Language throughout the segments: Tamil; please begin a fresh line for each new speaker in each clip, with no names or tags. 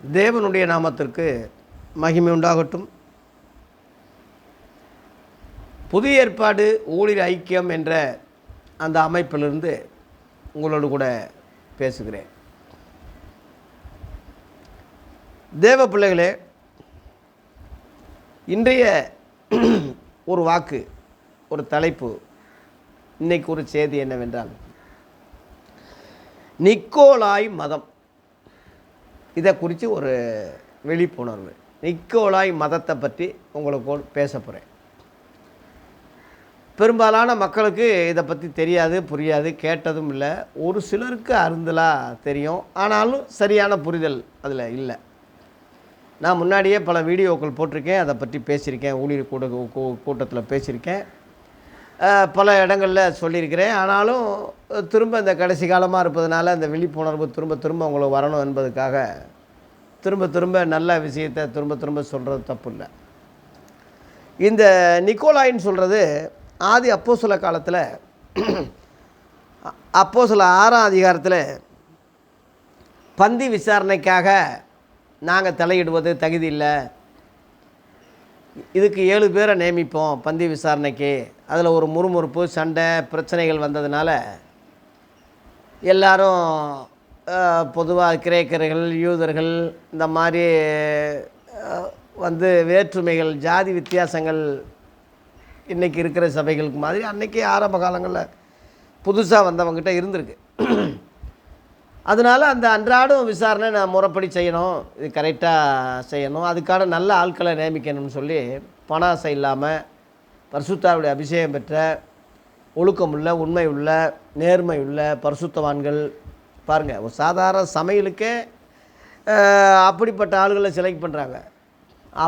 தேவனுடைய நாமத்திற்கு மகிமை உண்டாகட்டும். புதிய ஏற்பாடு ஊழியர் ஐக்கியம் என்ற அந்த அமைப்பிலிருந்து உங்களோடு கூட பேசுகிறேன். தேவ பிள்ளைகளே, இன்றைய ஒரு வாக்கு, ஒரு தலைப்பு, இன்னைக்கு ஒரு செய்தி என்னவென்றால், நிக்கோலாய் மதம். இதை குறித்து ஒரு விழிப்புணர்வு. நிக்கோலாய் மதத்தை பற்றி உங்களுக்கு பேச போகிறேன். பெரும்பாலான மக்களுக்கு இதை பற்றி தெரியாது, புரியாது, கேட்டதும் இல்லை. ஒரு சிலருக்கு அருந்தலாக தெரியும், ஆனாலும் சரியான புரிதல் அதில் இல்லை. நான் முன்னாடியே பல வீடியோக்கள் போட்டிருக்கேன், அதை பற்றி பேசியிருக்கேன், ஊழியர் கூட்டத்தில் பேசியிருக்கேன், பல இடங்களில் சொல்லியிருக்கிறேன். ஆனாலும் திரும்ப இந்த கடைசி காலமாக இருப்பதனால அந்த விழிப்புணர்வு திரும்ப திரும்ப உங்களுக்கு வரணும் என்பதுக்காக திரும்ப நல்ல விஷயத்தை திரும்ப சொல்கிறது தப்பு இல்லை. இந்த நிக்கோலாயின்னு சொல்கிறது ஆதி அப்போஸ்தல காலத்தில், அப்போஸ்தல 6ஆம் அதிகாரத்தில், பந்தி விசாரணைக்காக நாங்கள் தலையிடுவது தகுதி இல்லை, இதுக்கு 7 பேரை நியமிப்போம் பந்தி விசாரணைக்கு. அதில் ஒரு முறுமுறுப்பு, சண்டை, பிரச்சனைகள் வந்ததுனால எல்லாரும் பொதுவாக கிரேக்கர்கள், யூதர்கள், இந்த மாதிரி வேற்றுமைகள், ஜாதி வித்தியாசங்கள் இன்றைக்கி இருக்கிற சபைகளுக்கு மாதிரி அன்றைக்கி ஆரம்ப காலங்களில் புதுசாக வந்தவங்ககிட்ட இருந்திருக்கு. அதனால் அந்த அன்றாடம் விசாரணை நான் முறைப்படி செய்யணும், இது கரெக்டாக செய்யணும், அதுக்கான நல்ல ஆட்களை நியமிக்கணும்னு சொல்லி பணாசை இல்லாமல் பரிசுத்தாவுடைய அபிஷேகம் பெற்ற, ஒழுக்கமுள்ள, உண்மை உள்ள, நேர்மை உள்ள பரிசுத்தவான்கள். பாருங்கள், ஒரு சாதாரண சமையலுக்கே அப்படிப்பட்ட ஆளுகளை செலக்ட் பண்ணுறாங்க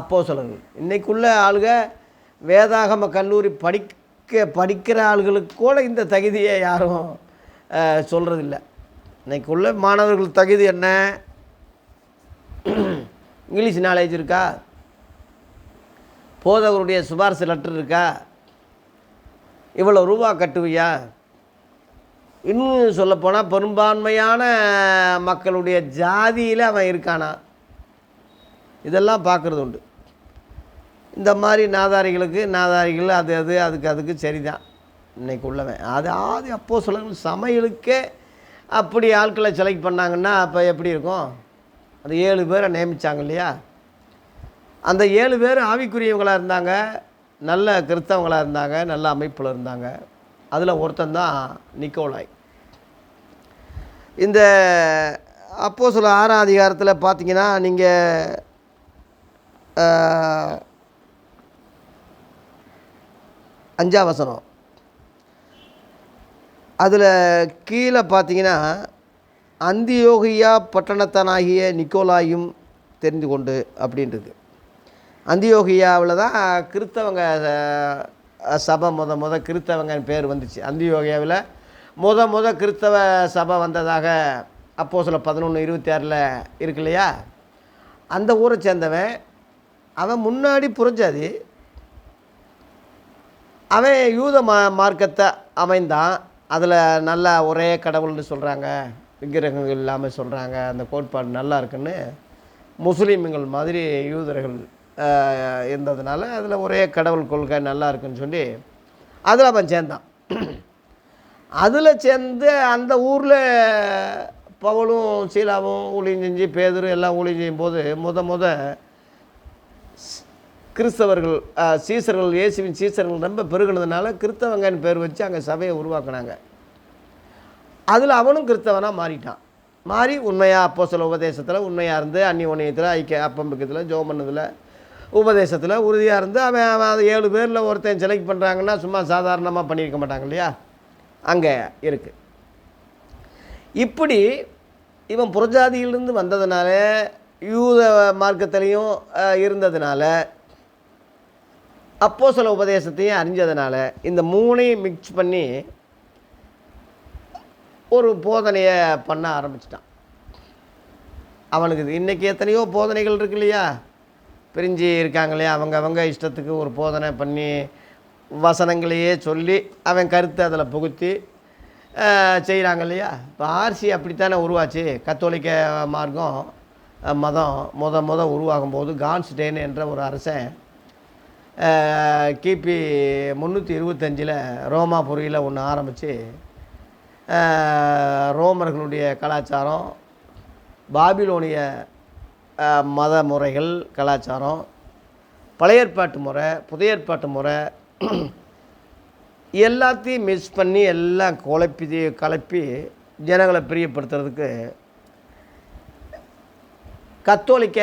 அப்போஸ்தலர்கள். இன்றைக்குள்ள ஆளுக வேதாகம கல்லூரி படிக்கிற ஆளுகளுக்கு கூட இந்த தகுதியை யாரும் சொல்கிறதில்ல. இன்றைக்கு உள்ள மாணவர்கள் தகுதி என்ன? இங்கிலீஷ் நாலேஜ் இருக்கா? போதகருடைய சிபாரிசு லெட்டர் இருக்கா? இவ்வளோ ரூபா கட்டுவியா? இன்னும் சொல்லப்போனால் பெரும்பான்மையான மக்களுடைய ஜாதியில் அவன் இருக்கானா? இதெல்லாம் பார்க்குறது உண்டு. இந்த மாதிரி நாதாரிகள் அதுக்கு சரிதான் இன்றைக்கு உள்ளவன். அது ஆதி அப்போஸ்தலர்கள் சமையலுக்கே அப்படி ஆட்களை செலக்ட் பண்ணாங்கன்னா அப்போ எப்படி இருக்கும்? அந்த 7 பேரை நியமித்தாங்க இல்லையா? அந்த 7 பேர் ஆவிக்குரியவங்களாக இருந்தாங்க, நல்ல கிறிஸ்தவங்களாக இருந்தாங்க, நல்ல அமைப்பில் இருந்தாங்க. அதில் ஒருத்தந்தான் நிக்கோலாய். இந்த அப்போஸ்தல 6ஆம் அதிகாரத்தில் பார்த்தீங்கன்னா, நீங்கள் 5ஆம் வசனம், அதில் கீழே பார்த்தீங்கன்னா, அந்தியோகியா பட்டணத்தானாகிய நிக்கோலாயும் தெரிந்து கொண்டு அப்படின்றது. அந்தியோகியாவில் தான் கிறிஸ்தவங்க சபை கிறிஸ்தவங்கன்னு பேர் வந்துச்சு. அந்தியோகியாவில் முத கிறிஸ்தவ சபை வந்ததாக அப்போஸ்தலர் 11:26 இருக்கு இல்லையா? அந்த ஊரை சேர்ந்தவன். அவன் முன்னாடி புறஜாதி, அவன் யூத மார்க்கத்தை அமைந்தான். அதில் நல்லா ஒரே கடவுள்னு சொல்கிறாங்க, விக்கிரகங்கள் இல்லாமல் சொல்கிறாங்க, அந்த கோட்பாடு நல்லா இருக்குன்னு முஸ்லீம்கள் மாதிரி யூதர்கள் இருந்ததுனால அதில் ஒரே கடவுள் கொள்கை நல்லா இருக்குன்னு சொல்லி அதில் அவன் சேர்ந்தான். அதில் சேர்ந்து அந்த ஊரில் பவுலும் சீலாவும் ஊழியம் செஞ்சு, பேதுரு எல்லாம் ஊழியம் செய்யும்போது முத கிறிஸ்தவர்கள், சீசர்கள், இயேசுவின் சீசர்கள் ரொம்ப பெருகினதுனால கிறிஸ்தவங்கன்னு பேர் வச்சு அங்கே சபையை உருவாக்கினாங்க. அதில் அவனும் கிறிஸ்தவனாக மாறிட்டான். மாறி உண்மையாக அப்போஸ்தல உபதேசத்தில் உண்மையாக இருந்து, அந்நியோன்யத்தில், ஐக்கிய அப்பம்பக்கத்தில், ஜோமன்னதில், உபதேசத்தில் உறுதியாக இருந்து அவன் 7 பேரில் ஒருத்தன் செலக்ட் பண்ணுறாங்கன்னா சும்மா சாதாரணமாக பண்ணியிருக்க மாட்டாங்க இல்லையா? அங்கே இருக்குது. இப்படி இவன் புறஜாதியிலிருந்து வந்ததுனால, யூத மார்க்கத்திலையும் இருந்ததுனால, அப்போஸ்தல உபதேசத்தையும் அறிஞ்சதுனால, இந்த 3ஐயும் மிக்ஸ் பண்ணி ஒரு போதனையை பண்ண ஆரம்பிச்சிட்டான். அவனுக்கு இன்றைக்கி எத்தனையோ போதனைகள் இருக்கு இல்லையா? பிரிஞ்சு இருக்காங்க இல்லையா? அவங்க இஷ்டத்துக்கு ஒரு போதனை பண்ணி வசனங்களையே சொல்லி அவன் கருத்தை அதில் புகுத்தி செய்கிறாங்க இல்லையா? இப்போ ஆர்சி அப்படித்தானே உருவாச்சு. கத்தோலிக்க மார்க்கம் மதம் உருவாகும்போது கான்ஸ்டேன் என்ற ஒரு அரசன் கிபி 325 ரோமாபுரியில் ஒன்று ஆரம்பித்து ரோமர்களுடைய கலாச்சாரம், பாபிலோனிய மத முறைகள் கலாச்சாரம், பழைய ஏற்பாட்டு முறை, புதிய ஏற்பாட்டு முறை எல்லாத்தையும் மிக்ஸ் பண்ணி எல்லாம் கலப்பி ஜனங்களை பிரியப்படுத்துறதுக்கு கத்தோலிக்க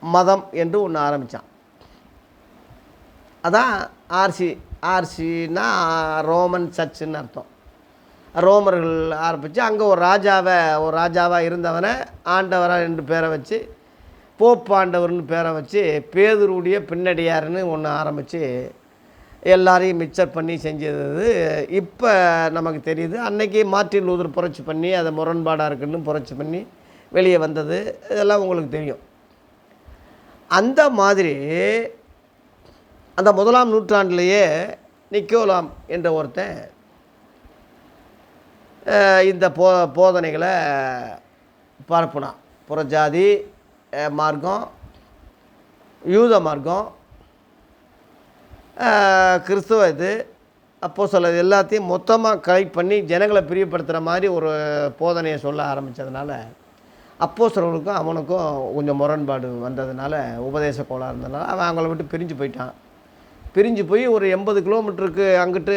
மதம் என்று ஒன்று ஆரம்பித்தான். அதான் ஆர்சின்னா ரோமன் சர்ச்சுன்னு அர்த்தம். ரோமர்கள் ஆரம்பித்து அங்கே ஒரு ராஜாவாக இருந்தவனை ஆண்டவராக 2 பேரை வச்சு போப் ஆண்டவர்னு பேரை வச்சு பேதுருடைய பின்னடியாருன்னு ஒன்று ஆரம்பித்து எல்லாரையும் மிக்சர் பண்ணி செஞ்சது இப்போ நமக்கு தெரியுது. அன்றைக்கி மார்ட்டின் லூதர் புரட்சி பண்ணி அதை முரண்பாடாக இருக்குன்னு புரட்சி பண்ணி வெளியே வந்தது, இதெல்லாம் உங்களுக்கு தெரியும். அந்த மாதிரி அந்த 1ஆம் நூற்றாண்டிலேயே நிக்கோலாம் என்ற ஒருத்தன் இந்த போதனைகளை பரப்புனான். புறஜாதி மார்க்கம், யூத மார்க்கம், கிறிஸ்துவ அப்போஸ்தலர் எல்லாத்தையும் மொத்தமாக கலெக்ட் பண்ணி ஜனங்களை பிரியப்படுத்துகிற மாதிரி ஒரு போதனையை சொல்ல ஆரம்பித்ததுனால அப்போஸ்தலர்களுக்கும் அவனுக்கும் கொஞ்சம் முரண்பாடு வந்ததுனால, உபதேச கோளாறு இருந்ததுனால அவன் அவங்கள விட்டு பிரிஞ்சு போய் ஒரு 80 கிலோமீட்டருக்கு அங்கிட்டு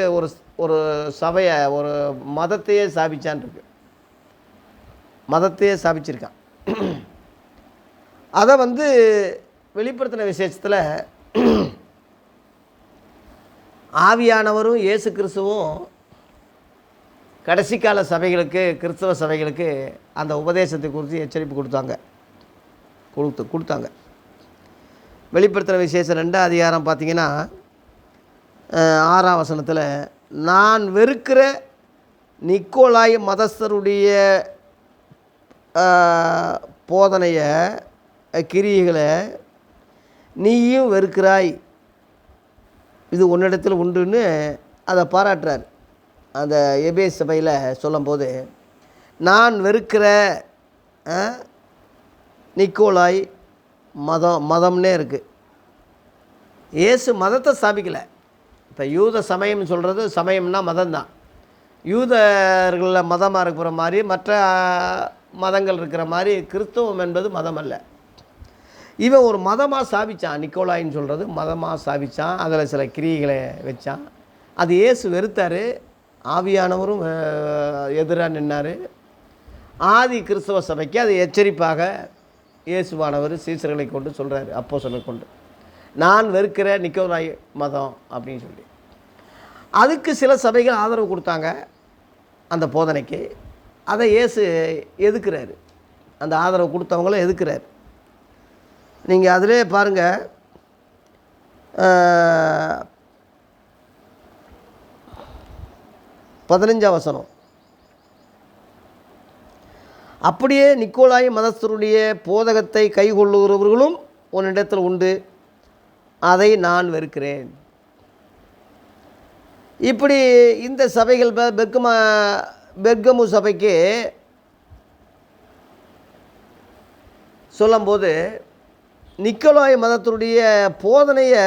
ஒரு சபையை, ஒரு மதத்தையே ஸ்தாபிச்சான்ருக்கு. மதத்தையே ஸ்தாபிச்சிருக்கான். அதை வெளிப்படுத்தின விசேஷத்தில் ஆவியானவரும் இயேசு கிறிஸ்துவும் கடைசி கால சபைகளுக்கு, கிறிஸ்தவ சபைகளுக்கு அந்த உபதேசத்தை குறித்து எச்சரிப்பு கொடுத்தாங்க. வெளிப்படுத்தின விசேஷம் 2ஆம் அதிகாரம் பார்த்திங்கன்னா 6ஆம் வசனத்தில், நான் வெறுக்கிற நிக்கோலாய் மதஸ்தருடைய போதனைய கிரியைகளை நீயும் வெறுக்கிறாய், இது உன்னிடத்தில் உண்டுன்னு அதை பாராட்டுறார். அந்த எபேசு சபையில் சொல்லும்போது, நான் வெறுக்கிற நிக்கோலாய் மதம்னே இருக்குது. இயேசு மதத்தை ஸ்தாபிக்கலை. இப்போ யூத சமயம் சொல்கிறது, சமயம்னா மதம்தான். யூதர்களில் மதமாக இருக்கிற மாதிரி மற்ற மதங்கள் இருக்கிற மாதிரி கிறிஸ்தவம் என்பது மதம் அல்ல. இவன் ஒரு மதமாக ஸ்தாபித்தான். நிக்கோலாயின்னு சொல்கிறது மதமாக ஸ்தாபித்தான். அதில் சில கிரியைகளை வச்சான். அது இயேசு வெறுத்தார். ஆவியானவரும் எதிராக நின்னார். ஆதி கிறிஸ்தவ சபைக்கு அது எச்சரிப்பாக இயேசுவானவர் சீசர்களை கொண்டு சொல்கிறார், அப்போஸ்தலரை கொண்டு, நான் வெறுக்கிற நிக்கோலாய் மதம் அப்படின்னு சொல்லி. அதுக்கு சில சபைகள் ஆதரவு கொடுத்தாங்க அந்த போதனைக்கு. அதை இயேசு எதுக்குறாரு, அந்த ஆதரவு கொடுத்தவங்களும் எதுக்குறாரு. நீங்கள் அதிலே பாருங்கள், 15ஆம் வசனம், அப்படியே நிக்கோலாய் மதஸ்தருடைய போதகத்தை கைக்கொள்ளுகிறவர்களும் உன்னிடத்தில் உண்டு, அதை நான் வெறுக்கிறேன். இப்படி இந்த சபைகள் பெர்கமு சபைக்கு சொல்லும்போது நிக்கோலாய் மதத்தினுடைய போதனையை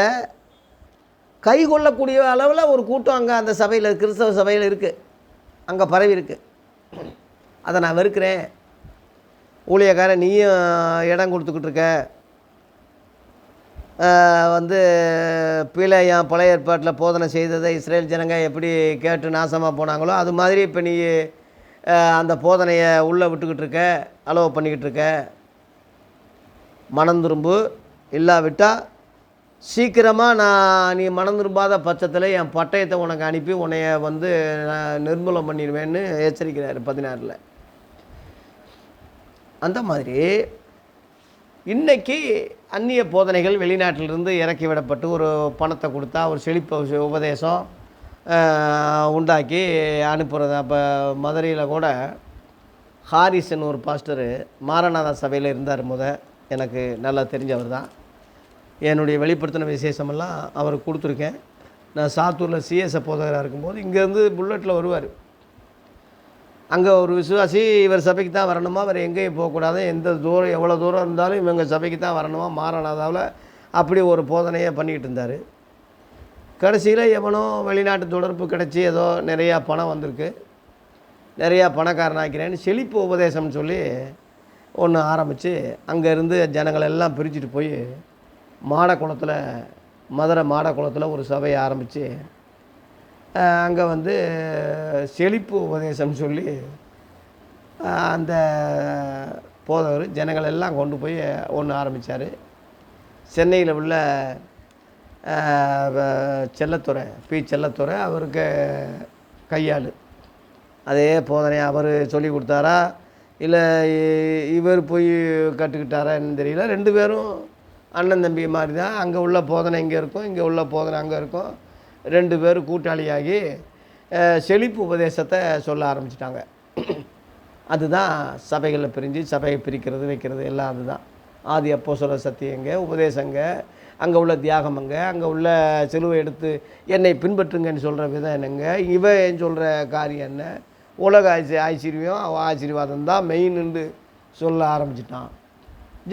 கை கொள்ளக்கூடிய அளவில் ஒரு கூட்டம் அங்கே அந்த சபையில், கிறிஸ்தவ சபையில் இருக்குது, அங்கே பரவி இருக்குது. அதை நான் வெறுக்கிறேன். ஊழியக்காரன் நீயும் இடம் கொடுத்துக்கிட்டு இருக்க, பீலையாம் பழைய ஏற்பாட்டில் போதனை செய்ததை இஸ்ரேல் ஜனங்க எப்படி கேட்டு நாசமாக போனாங்களோ அது மாதிரி இப்போ நீ அந்த போதனையை உள்ளே விட்டுக்கிட்டு இருக்க, அலோவ் பண்ணிக்கிட்டு இருக்க. மனம் திரும்பு, இல்லாவிட்டால் சீக்கிரமாக நீ மனம் திரும்பாத பட்சத்தில் என் பட்டயத்தை உனக்கு அனுப்பி உன்னைய நிர்மூலம் பண்ணிடுவேன்னு எச்சரிக்கிறார் 16. அந்த மாதிரி இன்றைக்கி அந்நிய போதனைகள் வெளிநாட்டிலிருந்து இறக்கி விடப்பட்டு ஒரு பணத்தை கொடுத்தா ஒரு செழிப்பு உபதேசம் உண்டாக்கி அனுப்புகிறது. அப்போ மதுரையில் கூட ஹாரிஸ்ன்னு ஒரு பாஸ்டர் மாரநாதா சபையில் இருந்தார். எனக்கு நல்லா தெரிஞ்சவர் தான். என்னுடைய வெளிப்படுத்தின விசேஷமெல்லாம் அவருக்கு கொடுத்துருக்கேன். நான் சாத்தூரில் சிஎஸ்ஐ போதகராக இருக்கும்போது இங்கேருந்து புல்லட்டில் வருவார். அங்கே ஒரு விசுவாசி இவர் சபைக்கு தான் வரணுமா, அவர் எங்கேயும் போகக்கூடாது, எந்த தூரம் எவ்வளோ தூரம் இருந்தாலும் இவங்க சபைக்கு தான் வரணுமா, மாறனாதாவில் அப்படி ஒரு போதனையை பண்ணிக்கிட்டு இருந்தார். கடைசியில் எவனோ வெளிநாட்டு தொடர்பு கிடச்சி ஏதோ நிறையா பணம் வந்திருக்கு, நிறையா பணக்காரனாக்கிறேன்னு செழிப்பு உபதேசம்னு சொல்லி ஒன்று ஆரம்பித்து அங்கேருந்து ஜனங்கள் எல்லாம் பிரிச்சுட்டு போய் மாடக்குளத்தில், மதுரை மாடக்குளத்தில் ஒரு சபையை ஆரம்பித்து அங்கே வந்து செழிப்பு உபதேசம்னு சொல்லி அந்த போதவர் ஜனங்கள் எல்லாம் கொண்டு போய் ஒன்று ஆரம்பித்தார். சென்னையில் உள்ள செல்லத்துறை, செல்லத்துறை அவருக்கு கையாள். அதே போதனையை அவர் சொல்லி கொடுத்தாரா இல்லை இவர் போய் கற்றுக்கிட்டாரா என்னன்னு தெரியல. 2 பேரும் அண்ணன் தம்பி மாதிரி தான். அங்கே உள்ள போதனை இங்கே இருக்கும், இங்கே உள்ள போதனை அங்கே இருக்கும். 2 பேரும் கூட்டாளியாகி செழிப்பு உபதேசத்தை சொல்ல ஆரம்பிச்சிட்டாங்க. அதுதான் சபைகளில் பிரிஞ்சு சபையை பிரிக்கிறது வைக்கிறது எல்லாம் அதுதான். ஆதி அப்போஸ்தலர் சத்தியங்க, உபதேசங்க, அங்கே உள்ள தியாகமங்க, அங்கே உள்ள சிலுவை எடுத்து என்னை பின்பற்றுங்கன்னு சொல்கிற விதம் என்னங்க, இவன் சொல்கிற காரியம் என்ன, உலக ஆசீர்வாதம் தான் மெயின்னு சொல்ல ஆரம்பிச்சிட்டான்.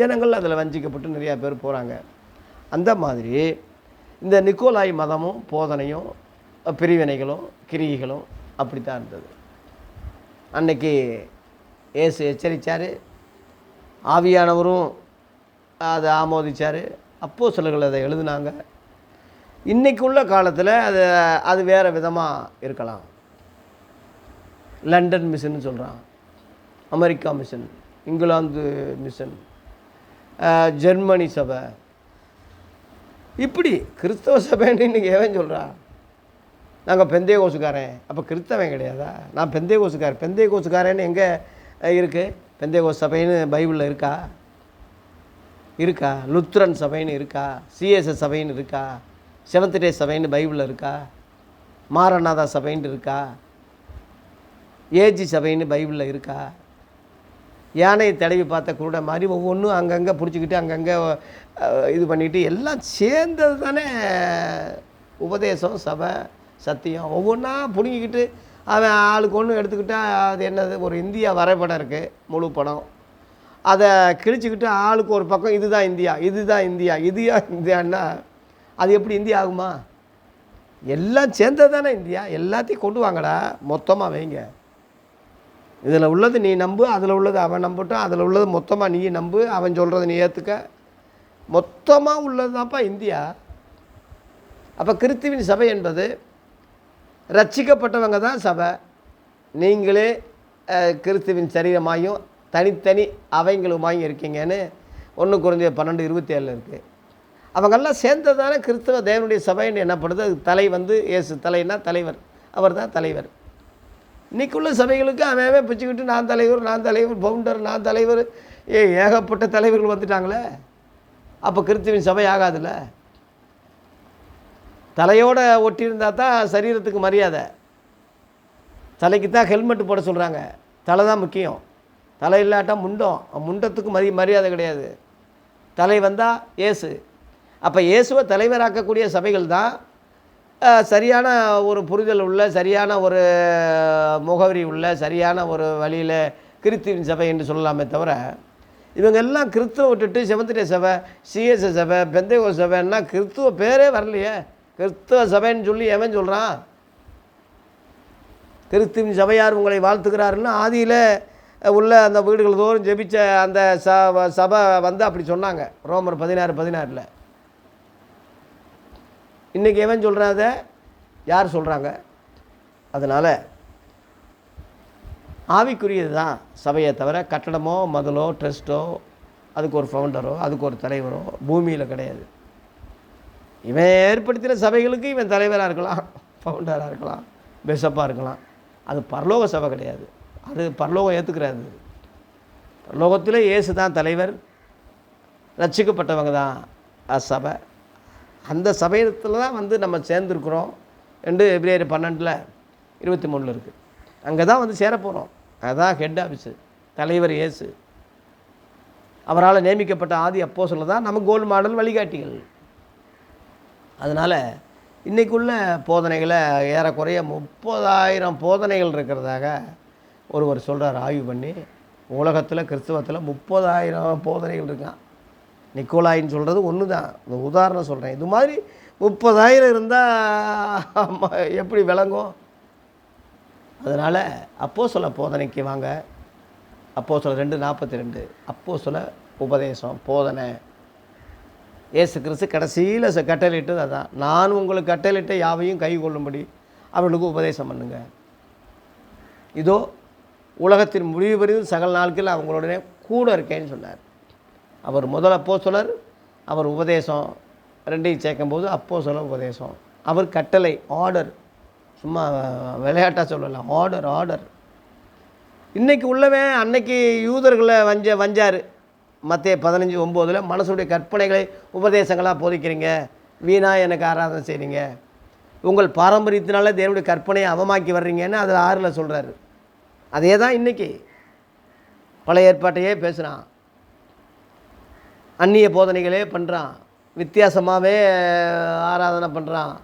ஜனங்கள் அதில் வஞ்சிக்கப்பட்டு நிறையா பேர் போகிறாங்க. அந்த மாதிரி இந்த நிக்கோலாய் மதமும் போதனையும் பிரிவினைகளும் கிரிகைகளும் அப்படி தான் இருந்தது. அன்னைக்கு இயேசு எச்சரித்தார், ஆவியானவரும் அதை ஆமோதித்தார், அப்போஸ்தலர்கள் அதை எழுதினாங்க. இன்றைக்கு உள்ள காலத்தில் அது வேறு விதமாக இருக்கலாம். லண்டன் மிஷன் சொல்கிறான், America mission, England mission, Germany சபை, இப்படி கிறிஸ்தவ சபைன்னு இன்றைக்கி எவன் சொல்கிறா? நாங்கள் பெந்தேகோசுக்காரன், அப்போ கிறிஸ்தவன் கிடையாதா? நான் பெந்தேகோசுக்காரன். பெந்தேகோசுக்காரன்னு எங்கே இருக்குது? பெந்தேகோஸ் சபைன்னு பைபிளில் இருக்கா? இருக்கா? லுத்ரன் சபைன்னு இருக்கா? சிஎஸ்எஸ் சபைன்னு இருக்கா? செவன்த் டே சபைன்னு பைபிளில் இருக்கா? மாரநாதா சபைன்னு இருக்கா? ஏஜி சபைன்னு பைபிளில் இருக்கா? யானையை தடவி பார்த்த கூட மாதிரி ஒவ்வொன்றும் அங்கங்கே பிடிச்சிக்கிட்டு அங்கங்கே இது பண்ணிக்கிட்டு எல்லாம் சேர்ந்தது தானே உபதேசம், சபை, சத்தியம். ஒவ்வொன்றா பிடிங்கிக்கிட்டு அவன் ஆளுக்கு ஒன்று எடுத்துக்கிட்டால் அது என்னது, ஒரு இந்தியா வரைபடம் இருக்குது, முழு படம், அதை கிழிச்சிக்கிட்டு ஆளுக்கு ஒரு பக்கம் இதுதான் இந்தியா, இதுதான் இந்தியா, இதுதான் இந்தியான்னா அது எப்படி இந்தியா ஆகுமா? எல்லாம் சேர்ந்தது தானே இந்தியா. எல்லாத்தையும் கொண்டு வாங்கடா, மொத்தமாக வைங்க. இதில் உள்ளது நீ நம்பு, அதில் உள்ளது அவன் நம்பட்டும், அதில் உள்ளது மொத்தமாக நீ நம்பு, அவன் சொல்கிறத நீ ஏற்றுக்க, மொத்தமாக உள்ளது தான்ப்பா இந்தியா. அப்போ கிறிஸ்துவின் சபை என்பது ரட்சிக்கப்பட்டவங்க தான் சபை. நீங்களே கிறிஸ்துவின் சரீரமாயும் தனித்தனி அவைங்களுமாயும் இருக்கீங்கன்னு 1 கொரிந்தியர் 12:27 இருக்குது. அவங்கெல்லாம் சேர்ந்தது தானே கிறிஸ்தவ தேவனுடைய சபைன்னு என்னப்படுது. அது தலை வந்து இயேசு, தலைன்னா தலைவர், அவர் தான் தலைவர். இன்றைக்குள்ள சபைகளுக்கு அவன் பிச்சுக்கிட்டு நான் தலைவர், நான் தலைவர், பவுண்டர், நான் தலைவர், ஏகப்பட்ட தலைவர்கள் வந்துட்டாங்களே. அப்போ கிறிஸ்துவின் சபை ஆகாதுல்ல. தலையோடு ஒட்டியிருந்தால் தான் சரீரத்துக்கு மரியாதை. தலைக்கு தான் ஹெல்மெட் போட சொல்கிறாங்க, தலை தான் முக்கியம். தலை இல்லாட்டா முண்டத்துக்கு மரியாதை கிடையாது. தலை வந்தால் இயேசு. அப்போ இயேசுவை தலைவராக்கக்கூடிய சபைகள் தான் சரியான ஒரு புரிதல் உள்ள, சரியான ஒரு முகவரி உள்ள, சரியான ஒரு வழியில் கிறிஸ்துவின் சபை என்று சொல்லலாமே தவிர, இவங்க எல்லாம் கிறிஸ்துவ விட்டுட்டு செவன்த் டே சபை, சிஎஸ்எஸ் சபை, பெந்தேகோஸ் சபைன்னா கிறிஸ்துவ பேரே வரலையே. கிறிஸ்துவ சபைன்னு சொல்லி எவன் சொல்கிறான்? கிறிஸ்துவின் சபையார் உங்களை வாழ்த்துக்கிறாருன்னு ஆதியில் உள்ள அந்த வீடுகள் தோறும் ஜெபிச்ச அந்த சபை வந்து அப்படி சொன்னாங்க, ரோமர் 16:16. இன்றைக்கி எவன் சொல்கிறாத, யார் சொல்கிறாங்க? அதனால் ஆவிக்குரியது தான் சபையை தவிர கட்டடமோ மதலோ ட்ரஸ்ட்டோ அதுக்கு ஒரு ஃபவுண்டரோ அதுக்கு ஒரு தலைவரோ பூமியில் கிடையாது. இவன் ஏற்படுத்தின சபைகளுக்கு இவன் தலைவராக இருக்கலாம், ஃபவுண்டராக இருக்கலாம், பிஷப்பாக இருக்கலாம். அது பரலோக சபை கிடையாது. அது பரலோகம் ஏற்றுக்கிறாரு. பரலோகத்தில் இயேசு தான் தலைவர், ரட்சிக்கப்பட்டவங்க தான் சபை. அந்த சபையத்தில் தான் வந்து நம்ம சேர்ந்துருக்குறோம் என்று எபிரேயர் 12:23 இருக்குது. அங்கே தான் வந்து சேரப்போகிறோம். அதுதான் ஹெட் ஆஃபீஸு, தலைவர் இயேசு. அவரால் நியமிக்கப்பட்ட ஆதி அப்போஸ்தலர் தான் நம்ம கோல் மாடல் வழிகாட்டிகள். அதனால் இன்றைக்குள்ள போதனைகளை ஏறக்குறைய 30,000 போதனைகள் இருக்கிறதாக ஒருவர் சொல்கிறார் ஆய்வு பண்ணி, உலகத்தில் கிறிஸ்தவத்தில் 30,000 போதனைகள் இருக்கான். நிக்கோலாயின்னு சொல்கிறது ஒன்று தான், இந்த உதாரணம் சொல்கிறேன். இது மாதிரி 30,000 இருந்தால் எப்படி விளங்கும்? அதனால் அப்போஸ்தல போதனைக்கு வாங்க. அப்போஸ்தலர் 2:42 அப்போஸ்தல உபதேசம் போதனை. இயேசு கிறிஸ்து கடைசியில் கட்டளையிட்டது அதான், நான் உங்களுக்கு கட்டளையிட்ட யாவையும் கை கொள்ளும்படி அவர்களுக்கு உபதேசம் பண்ணுங்க. இதோ உலகத்தின் முடிவு வரையும் சகல நாட்களில் அவங்களுடனே கூட இருக்கேன்னு சொன்னார். அவர் முதல் அப்போஸ்தலர், அவர் உபதேசம் ரெண்டையும் சேர்க்கும்போது அப்போஸ்தலர் உபதேசம். அவர் கட்டளை, ஆர்டர், சும்மா விளையாட்டாக சொல்லலாம், ஆர்டர். இன்றைக்கி உள்ளவன் அன்னைக்கு யூதர்களை வஞ்சார். மத்தேயு 15:9 மனசுடைய கற்பனைகளை உபதேசங்களாக போதிக்கிறீங்க, வீணாக எனக்கு ஆராதனை செய்கிறீங்க, உங்கள் பாரம்பரியத்தினால தேவனுடைய கற்பனையை அவமாக்கி வர்றீங்கன்னு அது 6 சொல்கிறாரு. அதே தான் இன்றைக்கி பழைய ஏற்பாட்டையே பேசுகிறான், அந்நிய போதனைகளே பண்ணுறான், வித்தியாசமாகவே ஆராதனை பண்ணுறான்.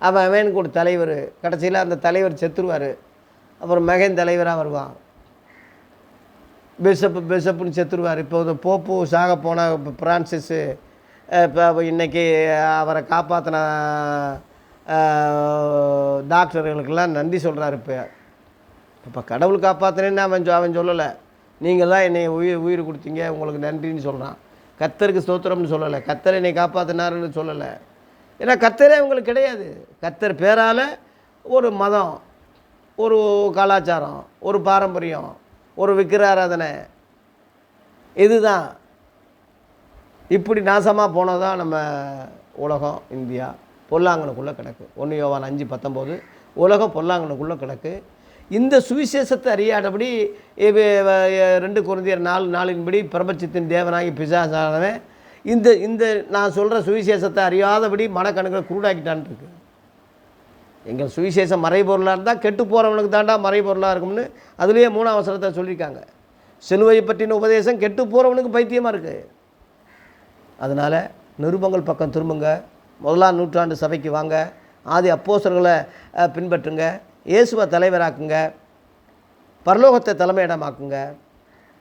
அவன் கூட தலைவர், கடைசியில் அந்த தலைவர் செத்துருவார், அப்புறம் மகன் தலைவராக வருவான், பிஷப்புன்னு செத்துருவார். இப்போ போப்பு சாக போன பிரான்சிஸு இப்போ இன்றைக்கி அவரை காப்பாற்றின டாக்டர்களுக்கெல்லாம் நன்றி சொல்கிறார். இப்போ கடவுள் காப்பாற்றினேன்னு அவன் சொல்லலை, நீங்கள் தான் என்னை உயிர் கொடுத்தீங்க, உங்களுக்கு நன்றின்னு சொல்கிறான். கர்த்தருக்கு ஸ்தோத்திரம்னு சொல்லலை, கர்த்தர் என்னை காப்பாற்றினாருன்னு சொல்லலை. ஏன்னா கர்த்தரே உங்களுக்கு கிடையாது. கர்த்தர் பேரால் ஒரு மதம், ஒரு கலாச்சாரம், ஒரு பாரம்பரியம், ஒரு விக்கிர ஆராதனை, இதுதான். இப்படி நாசமாக போனதான் நம்ம உலகம். இந்தியா பொல்லாங்கனுக்குள்ளே கிடக்கு. 1 யோவான் 5:19 உலகம் பொல்லாங்கனுக்குள்ளே கிடக்கு. இந்த சுவிசேஷத்தை அறியாதபடி 2 கொரிந்தியர் 4:4 பிரபஞ்சத்தின் தேவனாகி பிசாசானவன் இந்த நான் சொல்கிற சுவிசேஷத்தை அறியாதபடி மனக்கணக்கில் குருடாக்கிட்டான் இருக்கு. எங்கள் சுவிசேஷம் மறைபொருளாக இருந்தால் கெட்டு போகிறவனுக்கு தாண்டா மறைபொருளாக இருக்கும்னு அதுலேயே 3ஆம் வசனத்தை சொல்லியிருக்காங்க. சிலுவையை பற்றின உபதேசம் கெட்டு போகிறவனுக்கு பைத்தியமாக இருக்குது. அதனால் நிருபங்கள் பக்கம் திரும்புங்க, 1ஆம் நூற்றாண்டு சபைக்கு வாங்க, ஆதி அப்போஸ்தலர்களை பின்பற்றுங்க, இயேசுவை தலைவராக்குங்க, பரலோகத்தை தலைமையிடமாக்குங்க.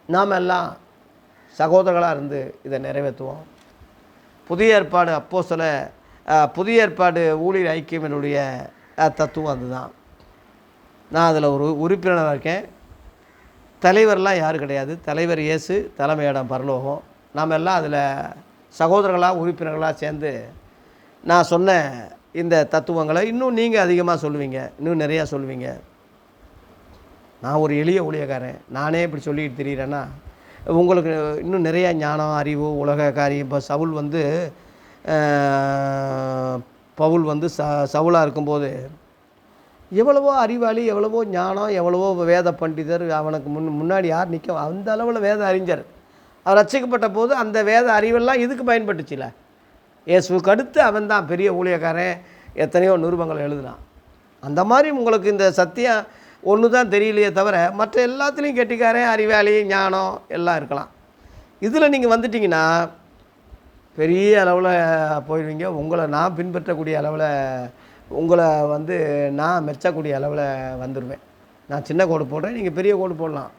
நாம் எல்லாம் சகோதரர்களாக இருந்து இதை நிறைவேற்றுவோம். புதிய ஏற்பாடு ஊழியர் ஐக்கியத்தினுடைய தத்துவம் அதுதான். நான் அதில் ஒரு உறுப்பினராக இருக்கேன். தலைவர்லாம் யாரும் கிடையாது. தலைவர் இயேசு, தலைமையிடம் பரலோகம். நாம் எல்லாம் அதில் சகோதரர்களாக உறுப்பினர்களாக சேர்ந்து நான் சொன்ன இந்த தத்துவங்களை இன்னும் நீங்கள் அதிகமாக சொல்லுவீங்க, இன்னும் நிறையா சொல்லுவீங்க. நான் ஒரு எளிய ஊழியக்காரன், நானே இப்படி சொல்லிக்கிட்டு தெரிகிறேன்னா உங்களுக்கு இன்னும் நிறையா ஞானம், அறிவு, உலக காரியம். இப்போ பவுல் வந்து சவுலாக இருக்கும்போது எவ்வளவோ அறிவாளி, எவ்வளவோ ஞானம், எவ்வளவோ வேத பண்டிதர், அவனுக்கு முன்னாடி யார் நிற்க, அந்த அளவில் வேத அறிஞர். அவர் ரட்சிக்கப்பட்ட போது அந்த வேத அறிவெல்லாம் இதுக்கு பயன்பட்டுச்சுல. இயேசுவுக்கு அடுத்து அவன் தான் பெரிய ஊழியக்காரன், எத்தனையோ நிருபங்கள் எழுதினான். அந்த மாதிரி உங்களுக்கு இந்த சத்தியம் ஒன்று தான் தெரியலையே தவிர மற்ற எல்லாத்துலேயும் கெட்டிக்காரன், அறிவாளி, ஞானம் எல்லாம் இருக்கலாம். இதில் நீங்கள் வந்துட்டிங்கன்னா பெரிய அளவில் போயிடுவீங்க. உங்களை நான் பின்பற்றக்கூடிய அளவில், உங்களை வந்து நான் மெச்சக்கூடிய அளவில் வந்துடுவேன். நான் சின்ன கோடு போடுறேன், நீங்கள் பெரிய கோடு போடலாம்.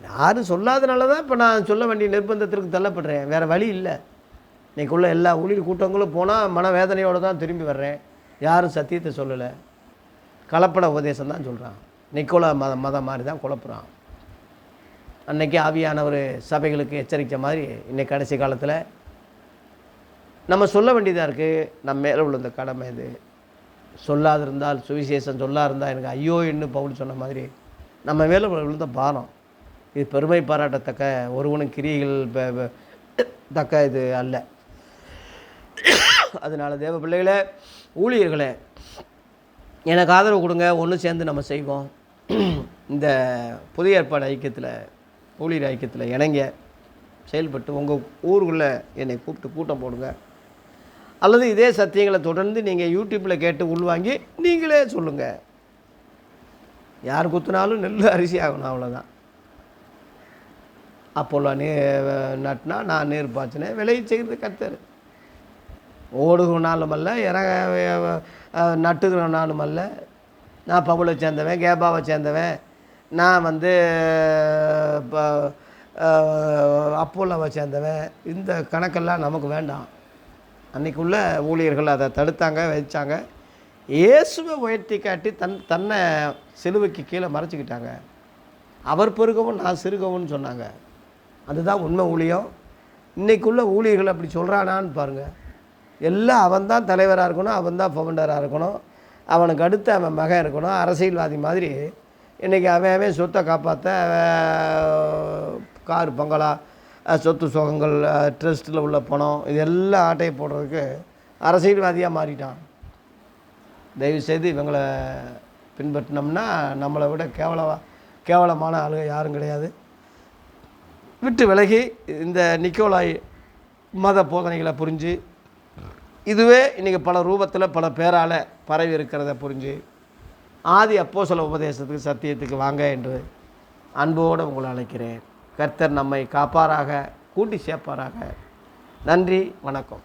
யாரும் சொல்லாதனால தான் இப்போ நான் சொல்ல வேண்டிய நிர்பந்தத்திற்கு தள்ளப்படுறேன். வேறு வழி இல்லை. இன்றைக்குள்ள எல்லா ஊழியர் கூட்டங்களும் போனால் மனவேதனையோடு தான் திரும்பி வர்றேன். யாரும் சத்தியத்தை சொல்லலை, கலப்பட உபதேசம் தான் சொல்கிறான். நிக்கோலா மதம் மாதிரி தான் குழப்புறான். அன்றைக்கி ஆவியானவர் சபைகளுக்கு எச்சரிக்கை மாதிரி இன்றைக்கி கடைசி காலத்தில் நம்ம சொல்ல வேண்டியதாக இருக்குது. நம்ம மேலே விழுந்த கடமை இது. சொல்லாதிருந்தால், சுவிசேஷம் சொல்லாதிருந்தால் எனக்கு ஐயோ என்று பவுல் சொன்ன மாதிரி நம்ம மேலே விழுந்த பாரம். இது பெருமை பாராட்டத்தக்க, ஒருவனும் கிரியைகள் தக்க இது அல்ல. அதனால் தேவ பிள்ளைகளே, ஊழியர்களே, எனக்கு ஆதரவு கொடுங்க. ஒன்று சேர்ந்து நம்ம செய்வோம். இந்த புதிய ஏற்பாடு ஐக்கியத்தில், ஊழியர் ஐக்கியத்தில் இணங்க செயல்பட்டு உங்கள் ஊருக்குள்ளே என்னை கூப்பிட்டு கூட்டம் போடுங்க. அல்லது இதே சத்தியங்களை தொடர்ந்து நீங்கள் யூடியூப்பில் கேட்டு உள்வாங்கி நீங்களே சொல்லுங்கள். யார் குத்துனாலும் நெல் அரிசி ஆகணும், அவ்வளோதான். அப்போல்லாம் நட்டினா நான் நீர் பாய்ச்சினேன், விளைய செய்கிறது கர்த்தர். ஓடுகிற நாளும் அல்ல, நட்டுகிற நாளும் அல்ல, நான் பவுலை சேர்ந்தவன், கேபாவை சேர்ந்தவன், நான் வந்து இப்போ அப்போலாவை சேர்ந்தவன், இந்த கணக்கெல்லாம் நமக்கு வேண்டாம். அன்றைக்குள்ள ஊழியர்கள் அதை தடுத்தாங்க, வச்சாங்க. இயேசுவை உயர்த்தி காட்டி தன்னை சிலுவைக்கு கீழே மறைச்சிக்கிட்டாங்க. அவர் பெருகவும் நான் சிறுகவும் சொன்னாங்க. அதுதான் உண்மை ஊழியம். இன்றைக்குள்ள ஊழியர்கள் அப்படி சொல்கிறானான்னு பாருங்கள். எல்லாம் அவன் தான் தலைவராக இருக்கணும், அவன் தான் ஃபவுண்டராக இருக்கணும், அவனுக்கு அடுத்து அவன் மகன் இருக்கணும், அரசியல்வாதி மாதிரி. இன்றைக்கி அவன் சொத்தை காப்பாற்ற கார் பங்களா, சொத்து சுகங்கள், ட்ரஸ்ட்டில் உள்ள பணம், இதெல்லாம் ஆட்டையை போடுறதுக்கு அரசியல்வாதியாக மாறிட்டான். தயவுசெய்து இவங்களை பின்பற்றினோம்னா நம்மளை விட கேவலமான ஆளுங்க யாரும் கிடையாது. விட்டு விலகி இந்த நிக்கோலாய் மத போதனைகளை புரிஞ்சு, இதுவே இன்றைக்கி பல ரூபத்தில் பல பேரால் பரவி இருக்கிறத புரிஞ்சு ஆதி அப்போஸ்தல உபதேசத்துக்கு சத்தியத்துக்கு வாங்க என்று அன்போடு உங்களை அழைக்கிறேன். கர்த்தர் நம்மை காப்பாராக, கூட்டி சேர்ப்பாராக. நன்றி, வணக்கம்.